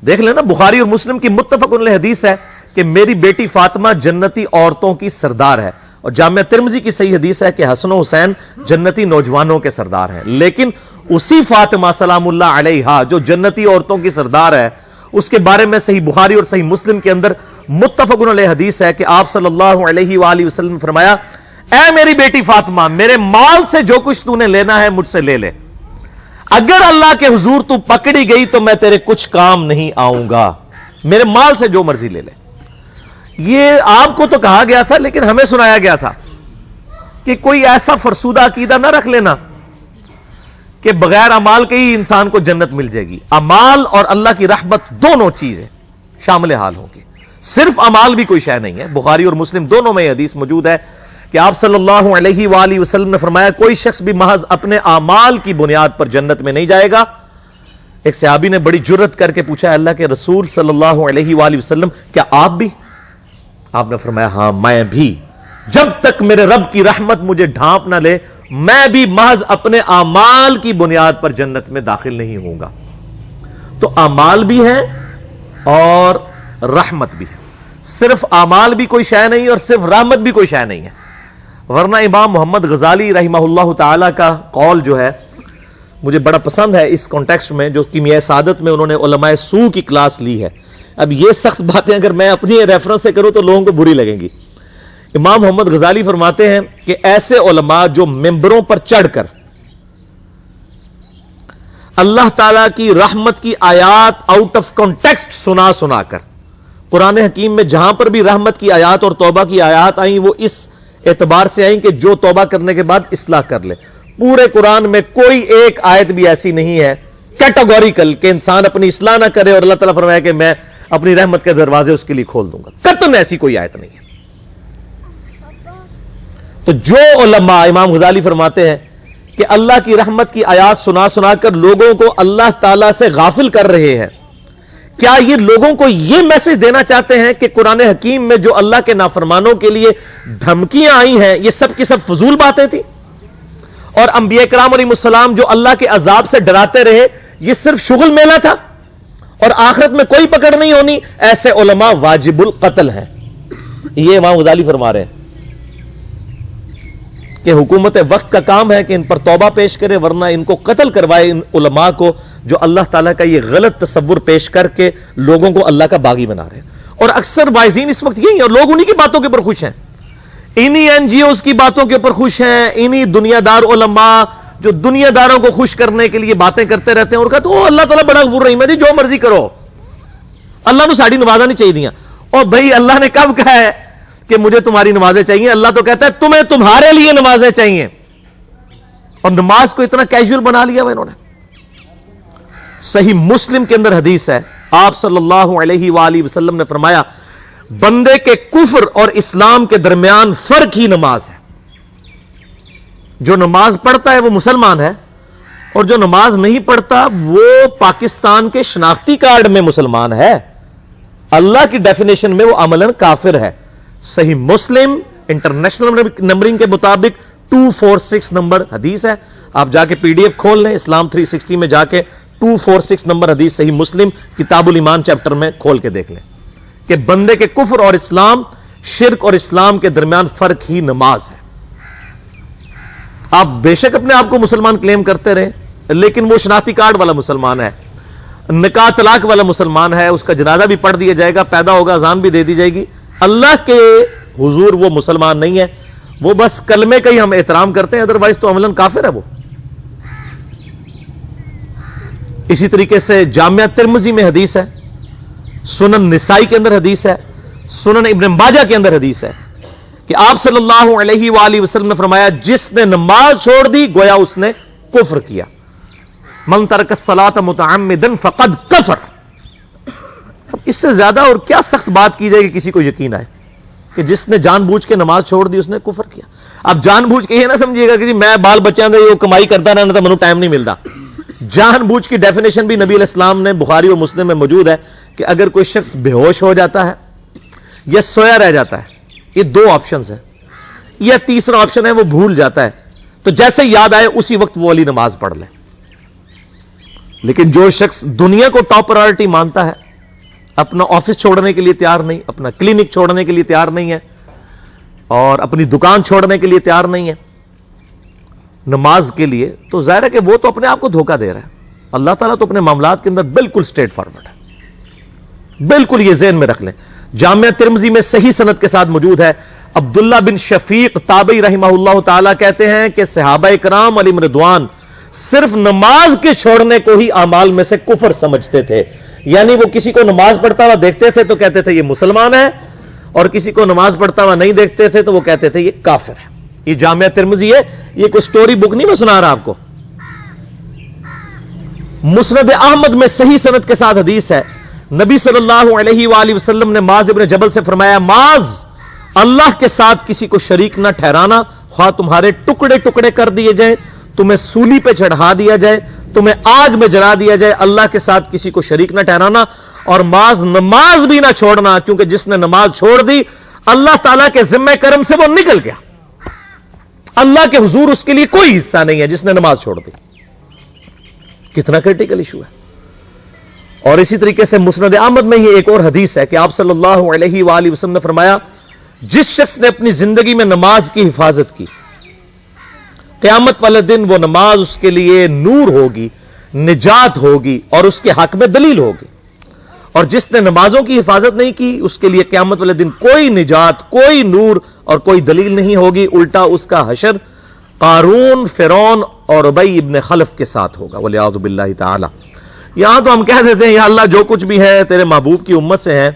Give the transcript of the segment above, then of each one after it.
دیکھ لینا بخاری اور مسلم کی متفق علیہ حدیث ہے کہ میری بیٹی فاطمہ جنتی عورتوں کی سردار ہے، اور جامعہ ترمذی کی صحیح حدیث ہے کہ حسن و حسین جنتی نوجوانوں کے سردار ہیں. لیکن اسی فاطمہ سلام اللہ علیہا جو جنتی عورتوں کی سردار ہے، اس کے بارے میں صحیح بخاری اور صحیح مسلم کے اندر متفق علیہ حدیث ہے کہ آپ صلی اللہ علیہ وآلہ وسلم نے فرمایا، اے میری بیٹی فاطمہ، میرے مال سے جو کچھ تو نے لینا ہے مجھ سے لے لے، اگر اللہ کے حضور تو پکڑی گئی تو میں تیرے کچھ کام نہیں آؤں گا، میرے مال سے جو مرضی لے لے. یہ آپ کو تو کہا گیا تھا، لیکن ہمیں سنایا گیا تھا کہ کوئی ایسا فرسودہ عقیدہ نہ رکھ لینا کہ بغیر اعمال کے ہی انسان کو جنت مل جائے گی. اعمال اور اللہ کی رحمت دونوں چیزیں شامل حال ہوں گی، صرف اعمال بھی کوئی شے نہیں ہے. بخاری اور مسلم دونوں میں یہ حدیث موجود ہے کہ آپ صلی اللہ علیہ وآلہ وسلم نے فرمایا، کوئی شخص بھی محض اپنے اعمال کی بنیاد پر جنت میں نہیں جائے گا. ایک صحابی نے بڑی جرت کر کے پوچھا، اللہ کے رسول صلی اللہ علیہ وآلہ وسلم کیا آپ بھی؟ آپ نے فرمایا ہاں میں بھی، جب تک میرے رب کی رحمت مجھے ڈھانپ نہ لے میں بھی محض اپنے اعمال کی بنیاد پر جنت میں داخل نہیں ہوں گا. تو اعمال بھی ہیں اور رحمت بھی ہے، صرف اعمال بھی کوئی شے نہیں اور صرف رحمت بھی کوئی شے نہیں ہے. ورنہ امام محمد غزالی رحمہ اللہ تعالی کا قول جو ہے مجھے بڑا پسند ہے اس کانٹیکسٹ میں، جو کیمیائے سعادت میں انہوں نے علماء سو کی کلاس لی ہے. اب یہ سخت باتیں اگر میں اپنی ریفرنس سے کروں تو لوگوں کو بری لگیں گی. امام محمد غزالی فرماتے ہیں کہ ایسے علماء جو ممبروں پر چڑھ کر اللہ تعالیٰ کی رحمت کی آیات آؤٹ آف کانٹیکسٹ سنا کر، قرآن حکیم میں جہاں پر بھی رحمت کی آیات اور توبہ کی آیات آئیں وہ اس اعتبار سے آئیں کہ جو توبہ کرنے کے بعد اصلاح کر لے. پورے قرآن میں کوئی ایک آیت بھی ایسی نہیں ہے کیٹاگوریکل کہ انسان اپنی اصلاح نہ کرے اور اللہ تعالیٰ فرمایا کہ میں اپنی رحمت کے دروازے اس کے لیے کھول دوں گا. قطعاً ایسی کوئی آیت نہیں ہے. تو جو علماء، امام غزالی فرماتے ہیں کہ اللہ کی رحمت کی آیات سنا کر لوگوں کو اللہ تعالیٰ سے غافل کر رہے ہیں، کیا یہ لوگوں کو یہ میسج دینا چاہتے ہیں کہ قرآن حکیم میں جو اللہ کے نافرمانوں کے لیے دھمکیاں آئی ہیں یہ سب کی سب فضول باتیں تھیں، اور انبیاء کرام علیہ السلام جو اللہ کے عذاب سے ڈراتے رہے یہ صرف شغل میلہ تھا اور آخرت میں کوئی پکڑ نہیں ہونی؟ ایسے علماء واجب القتل ہیں. یہ امام غزالی فرما رہے ہیں کہ حکومت وقت کا کام ہے کہ ان پر توبہ پیش کرے، ورنہ ان کو قتل کروائے، ان علماء کو جو اللہ تعالیٰ کا یہ غلط تصور پیش کر کے لوگوں کو اللہ کا باغی بنا رہے ہیں. اور اکثر وائزین اس وقت یہی ہیں اور لوگ انہی کی باتوں کے اوپر خوش ہیں، انہی این جی اوز کی باتوں کے اوپر خوش ہیں، انہی دنیا دار علماء جو دنیا داروں کو خوش کرنے کے لیے باتیں کرتے رہتے ہیں اور کہتے ہیں اللہ تعالیٰ بڑا غفور رحیم ہے جی، جو مرضی کرو، اللہ نے ساڑی نمازہ نہیں چاہیے دیا. اور بھائی اللہ نے کب کہا ہے کہ مجھے تمہاری نمازیں چاہیے؟ اللہ تو کہتا ہے تمہیں تمہارے لیے نمازیں چاہیے. اور نماز کو اتنا کیجول بنا لیا وہ انہوں نے. صحیح مسلم کے اندر حدیث ہے، آپ صلی اللہ علیہ وآلہ وسلم نے فرمایا، بندے کے کفر اور اسلام کے درمیان فرق ہی نماز ہے. جو نماز پڑھتا ہے وہ مسلمان ہے، اور جو نماز نہیں پڑھتا وہ پاکستان کے شناختی کارڈ میں مسلمان ہے، اللہ کی ڈیفینیشن میں وہ عملاً کافر ہے. صحیح مسلم انٹرنیشنل نمبرنگ کے مطابق 246 نمبر حدیث ہے. آپ جا کے پی ڈی ایف کھول لیں، اسلام 360 میں جا کے 246 نمبر حدیث صحیح مسلم کتاب الایمان چیپٹر میں کھول کے دیکھ لیں کہ بندے کے کفر اور اسلام، شرک اور اسلام کے درمیان فرق ہی نماز ہے. آپ بے شک اپنے آپ کو مسلمان کلیم کرتے رہیں، لیکن وہ شناختی کارڈ والا مسلمان ہے، نکاح طلاق والا مسلمان ہے، اس کا جنازہ بھی پڑھ دیا جائے گا، پیدا ہوگا اذان بھی دے دی جائے گی. اللہ کے حضور وہ مسلمان نہیں ہے، وہ بس کلمے کا ہی ہم احترام کرتے ہیں، ادروائز تو عملاً کافر ہے وہ. اسی طریقے سے جامعہ ترمذی میں حدیث ہے، سنن نسائی کے اندر حدیث ہے، سنن ابن ماجہ کے اندر حدیث ہے کہ آپ صلی اللہ علیہ وآلہ وسلم نے فرمایا، جس نے نماز چھوڑ دی گویا اس نے کفر کیا. من ترک الصلاۃ متعمدا فقد کفر. اب اس سے زیادہ اور کیا سخت بات کی جائے کہ کسی کو یقین آئے کہ جس نے جان بوجھ کے نماز چھوڑ دی اس نے کفر کیا. اب جان بوجھ کے یہ نہ سمجھیے گا کہ جی میں بال بچوں دے یہ کمائی کرتا رہنا تو منو ٹائم نہیں ملتا. جان بوجھ کی ڈیفینیشن بھی نبی علیہ السلام نے بخاری اور مسلم میں موجود ہے کہ اگر کوئی شخص بے ہوش ہو جاتا ہے یا سویا رہ جاتا ہے، یہ دو آپشنز ہیں، یا تیسرا آپشن ہے وہ بھول جاتا ہے، تو جیسے یاد آئے اسی وقت وہ والی نماز پڑھ لے. لیکن جو شخص دنیا کو ٹاپ پرائورٹی مانتا ہے اپنا آفس چھوڑنے کے لیے تیار نہیں، اپنا کلینک چھوڑنے کے لیے تیار نہیں ہے، اور اپنی دکان چھوڑنے کے لیے تیار نہیں ہے نماز کے لیے، تو ظاہر ہے کہ وہ تو اپنے آپ کو دھوکہ دے رہا ہے۔ اللہ تعالیٰ تو اپنے معاملات کے اندر بالکل اسٹریٹ فارورڈ ہے، بالکل یہ ذہن میں رکھ لیں۔ جامعہ ترمذی میں صحیح سند کے ساتھ موجود ہے، عبداللہ بن شفیق تابعی رحمہ اللہ تعالیٰ کہتے ہیں کہ صحابہ کرام علیہم رضوان صرف نماز کے چھوڑنے کو ہی اعمال میں سے کفر سمجھتے تھے، یعنی وہ کسی کو نماز پڑھتا ہوا دیکھتے تھے تو کہتے تھے یہ مسلمان ہے، اور کسی کو نماز پڑھتا ہوا نہیں دیکھتے تھے تو وہ کہتے تھے یہ کافر ہے۔ یہ جامعہ ترمذی ہے، یہ کوئی سٹوری بک نہیں میں سنا رہا آپ کو۔ مسند احمد میں صحیح سند کے ساتھ حدیث ہے، نبی صلی اللہ علیہ وآلہ وسلم نے معاذ ابن جبل سے فرمایا، معاذ اللہ کے ساتھ کسی کو شریک نہ ٹھہرانا، خواہ تمہارے ٹکڑے ٹکڑے کر دیے جائیں، تمہیں سولی پہ چڑھا دیا جائے، تمہیں آگ میں جلا دیا جائے، اللہ کے ساتھ کسی کو شریک نہ ٹھہرانا، اور معاذ نماز بھی نہ چھوڑنا، کیونکہ جس نے نماز چھوڑ دی اللہ تعالیٰ کے ذمہ کرم سے وہ نکل گیا، اللہ کے حضور اس کے لیے کوئی حصہ نہیں ہے جس نے نماز چھوڑ دی۔ کتنا کرٹیکل ایشو ہے۔ اور اسی طریقے سے مسند احمد میں یہ ایک اور حدیث ہے کہ آپ صلی اللہ علیہ وآلہ وسلم نے فرمایا، جس شخص نے اپنی زندگی میں نماز کی حفاظت کی، قیامت والے دن وہ نماز اس کے لیے نور ہوگی، نجات ہوگی، اور اس کے حق میں دلیل ہوگی، اور جس نے نمازوں کی حفاظت نہیں کی اس کے لیے قیامت والے دن کوئی نجات، کوئی نور اور کوئی دلیل نہیں ہوگی، الٹا اس کا حشر قارون، فرعون اور ابی ابن خلف کے ساتھ ہوگا، والعیاذ باللہ تعالی۔ یہاں تو ہم کہہ دیتے ہیں یا اللہ جو کچھ بھی ہے تیرے محبوب کی امت سے ہے،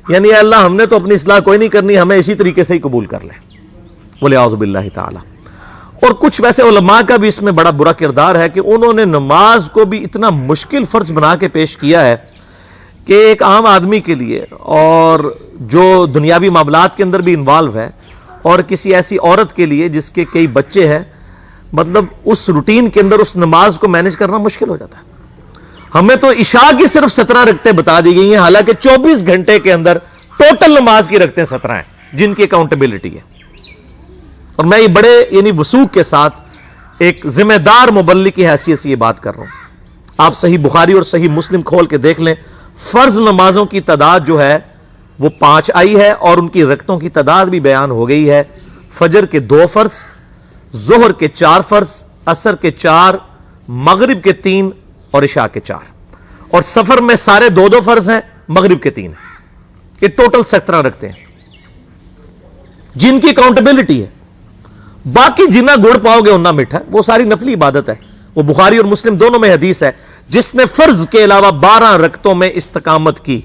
یعنی یا اللہ ہم نے تو اپنی اصلاح کوئی نہیں کرنی، ہمیں اسی طریقے سے ہی قبول کر لیں، والعیاذ باللہ تعالی۔ اور کچھ ویسے علماء کا بھی اس میں بڑا برا کردار ہے کہ انہوں نے نماز کو بھی اتنا مشکل فرض بنا کے پیش کیا ہے کہ ایک عام آدمی کے لیے، اور جو دنیاوی معاملات کے اندر بھی انوالو ہے، اور کسی ایسی عورت کے لیے جس کے کئی بچے ہیں، مطلب اس روٹین کے اندر اس نماز کو مینج کرنا مشکل ہو جاتا ہے۔ ہمیں تو عشاء کی صرف 17 رکعتیں بتا دی گئی ہیں، حالانکہ 24 گھنٹے کے اندر ٹوٹل نماز کی رکعتیں 17 ہیں جن کی اکاؤنٹیبلٹی ہے۔ اور میں یہ بڑے یعنی وثوق کے ساتھ ایک ذمہ دار مبلغ کی حیثیت سے یہ بات کر رہا ہوں۔ آپ صحیح بخاری اور صحیح مسلم کھول کے دیکھ لیں، فرض نمازوں کی تعداد جو ہے وہ 5 آئی ہے، اور ان کی رکعتوں کی تعداد بھی بیان ہو گئی ہے۔ فجر کے 2 فرض، ظہر کے 4 فرض، عصر کے 4، مغرب کے 3 اور عشاء کے 4، اور سفر میں سارے 2 فرض ہیں، مغرب کے 3 ہیں۔ یہ ٹوٹل 17 رکھتے ہیں جن کی اکاؤنٹیبلٹی ہے۔ باقی جنہ گڑ پاؤ گے انہ میٹھا، وہ ساری نفلی عبادت ہے۔ وہ بخاری اور مسلم دونوں میں حدیث ہے، جس نے فرض کے علاوہ 12 رکعتوں میں استقامت کی،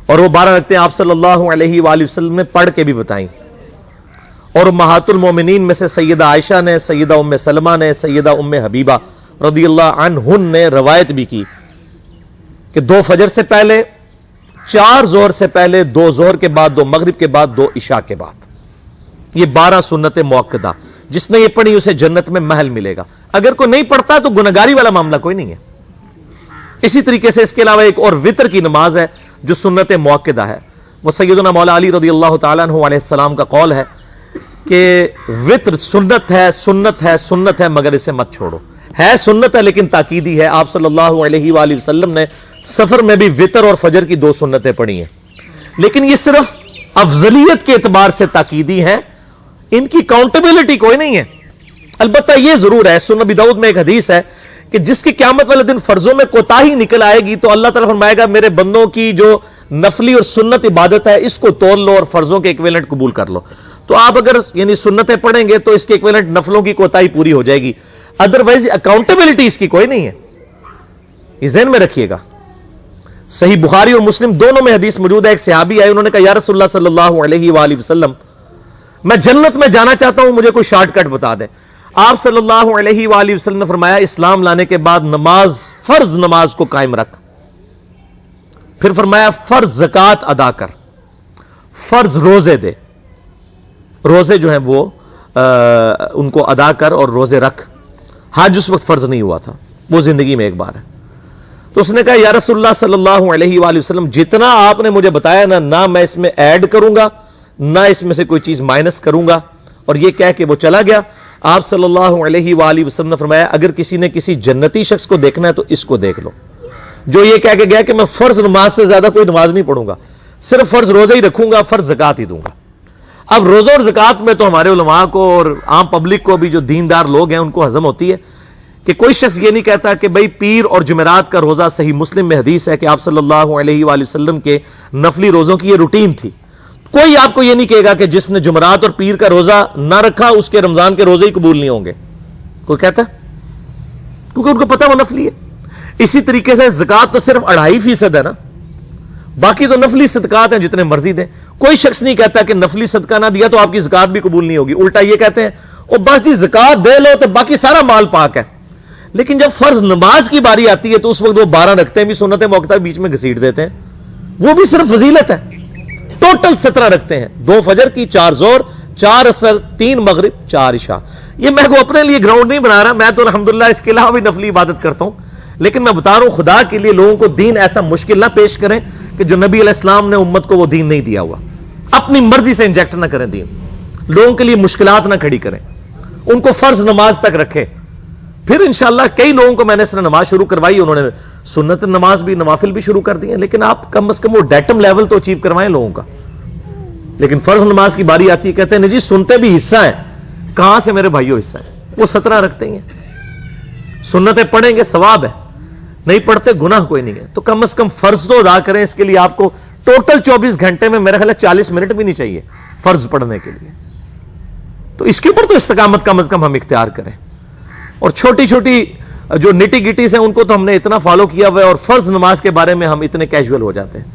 اور وہ 12 رکعتیں آپ صلی اللہ علیہ وآلہ وسلم نے پڑھ کے بھی بتائیں، اور امہات المومنین میں سے سیدہ عائشہ نے، سیدہ ام سلمہ نے، سیدہ ام حبیبہ رضی اللہ عنہن نے روایت بھی کی کہ 2 فجر سے پہلے، 4 ظہر سے پہلے، 2 ظہر کے بعد، 2 مغرب کے بعد، 2 عشاء کے بعد، یہ 12 سنت موقدہ، جس نے یہ پڑھی اسے جنت میں محل ملے گا۔ اگر کوئی نہیں پڑھتا تو گنہگاری والا معاملہ کوئی نہیں ہے۔ اسی طریقے سے اس کے علاوہ ایک اور وطر کی نماز ہے جو سنت موقدہ ہے، وہ سیدنا مولا علی رضی اللہ تعالیٰ عنہ علیہ السلام کا قول ہے کہ وطر سنت ہے، سنت ہے، سنت ہے، مگر اسے مت چھوڑو۔ ہے سنت ہے لیکن تاکیدی ہے۔ آپ صلی اللہ علیہ وآلہ وسلم نے سفر میں بھی وطر اور فجر کی 2 سنتیں پڑھی ہیں، لیکن یہ صرف افضلیت کے اعتبار سے تاکیدی ہیں، ان کی کاؤنٹیبلٹی کوئی نہیں ہے۔ البتہ یہ ضرور ہے، سنن ابی داؤد میں ایک حدیث ہے کہ جس کی قیامت والے دن فرضوں میں کوتاہی نکل آئے گی تو اللہ تعالیٰ فرمائے گا میرے بندوں کی جو نفلی اور سنت عبادت ہے اس کو توڑ لو اور فرضوں کے ایکویلنٹ قبول کر لو۔ تو آپ اگر یعنی سنتیں پڑھیں گے تو اس کے ایکویلنٹ نفلوں کی کوتاہی پوری ہو جائے گی، ادروائز اکاؤنٹیبلٹی اس کی کوئی نہیں ہے، یہ ذہن میں رکھیے گا۔ صحیح بخاری اور مسلم دونوں میں حدیث موجود ہے، ایک صحابی آئے، انہوں نے کہا یا رسول اللہ صلی اللہ علیہ وآلہ وسلم میں جنت میں جانا چاہتا ہوں، مجھے کوئی شارٹ کٹ بتا دیں۔ آپ صلی اللہ علیہ وآلہ وسلم نے فرمایا اسلام لانے کے بعد نماز، فرض نماز کو قائم رکھ، پھر فرمایا فرض زکوٰۃ ادا کر، فرض روزے دے، روزے جو ہیں وہ ان کو ادا کر اور روزے رکھ۔ حج اس وقت فرض نہیں ہوا تھا، وہ زندگی میں ایک بار ہے۔ تو اس نے کہا یا رسول اللہ صلی اللہ علیہ وآلہ وسلم جتنا آپ نے مجھے بتایا نہ میں اس میں ایڈ کروں گا نہ اس میں سے کوئی چیز مائنس کروں گا، اور یہ کہہ کے وہ چلا گیا۔ آپ صلی اللہ علیہ وآلہ وسلم نے فرمایا اگر کسی نے کسی جنتی شخص کو دیکھنا ہے تو اس کو دیکھ لو، جو یہ کہہ کے گیا کہ میں فرض نماز سے زیادہ کوئی نماز نہیں پڑھوں گا, صرف فرض روزہ ہی رکھوں گا, فرض زکات ہی دوں گا. اب روزہ اور زکات میں تو ہمارے علماء کو اور عام پبلک کو بھی, جو دیندار لوگ ہیں, ان کو ہضم ہوتی ہے کہ کوئی شخص یہ نہیں کہتا کہ بھئی پیر اور جمعرات کا روزہ, صحیح مسلم میں حدیث ہے کہ آپ صلی اللہ علیہ وآلہ وسلم کے نفلی روزوں کی یہ روٹین تھی. کوئی آپ کو یہ نہیں کہے گا کہ جس نے جمعرات اور پیر کا روزہ نہ رکھا اس کے رمضان کے روزے ہی قبول نہیں ہوں گے. کوئی کہتا؟ کیونکہ ان کو پتہ وہ نفلی ہے. اسی طریقے سے زکات تو صرف 2.5% ہے نا, باقی تو نفلی صدقات ہیں جتنے مرضی دیں. کوئی شخص نہیں کہتا کہ نفلی صدقہ نہ دیا تو آپ کی زکات بھی قبول نہیں ہوگی. الٹا یہ کہتے ہیں او بس جی زکات دے لو تو باقی سارا مال پاک ہے. لیکن جب فرض نماز کی باری آتی ہے تو اس وقت وہ 12 رکھتے ہیں بھی, سنت موقع بیچ میں گھسیٹ دیتے ہیں. وہ بھی صرف فضیلت ہے. ٹوٹل 17 رکھتے ہیں, 2 فجر کی, 4 ظہر, 4 عصر, 3 مغرب, 4 عشاء. یہ میں کو اپنے لیے گراؤنڈ نہیں بنا رہا, میں تو الحمدللہ اس کے علاوہ بھی نفلی عبادت کرتا ہوں. لیکن میں بتا رہا ہوں خدا کے لیے لوگوں کو دین ایسا مشکل نہ پیش کریں کہ جو نبی علیہ السلام نے امت کو وہ دین نہیں دیا ہوا. اپنی مرضی سے انجیکٹ نہ کریں دین, لوگوں کے لیے مشکلات نہ کھڑی کریں, ان کو فرض نماز تک رکھے. پھر انشاءاللہ کئی لوگوں کو میں نے اس طرح نماز شروع کروائی, انہوں نے سنت نماز بھی, نوافل بھی شروع کر دی ہیں. لیکن آپ کم از کم وہ ڈیٹم لیول تو اچیو کروائیں لوگوں کا. لیکن فرض نماز کی باری آتی ہے کہتے ہیں جی سنتے بھی حصہ ہیں. کہاں سے میرے بھائیوں حصہ ہیں؟ وہ 17 رکھتے ہیں. سنتیں پڑھیں گے ثواب ہے, نہیں پڑھتے گناہ کوئی نہیں ہے. تو کم از کم فرض تو ادا کریں. اس کے لیے آپ کو ٹوٹل 24 گھنٹے میں میرا خیال ہے 40 منٹ بھی نہیں چاہیے فرض پڑھنے کے لیے. تو اس کے اوپر تو استقامت کم از کم ہم اختیار کریں. اور چھوٹی چھوٹی جو نٹی گٹیز ہیں ان کو تو ہم نے اتنا فالو کیا ہوا ہے, اور فرض نماز کے بارے میں ہم اتنے کیجول ہو جاتے ہیں.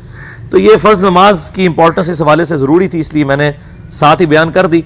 تو یہ فرض نماز کی امپورٹنس اس حوالے سے ضروری تھی, اس لیے میں نے ساتھ ہی بیان کر دی.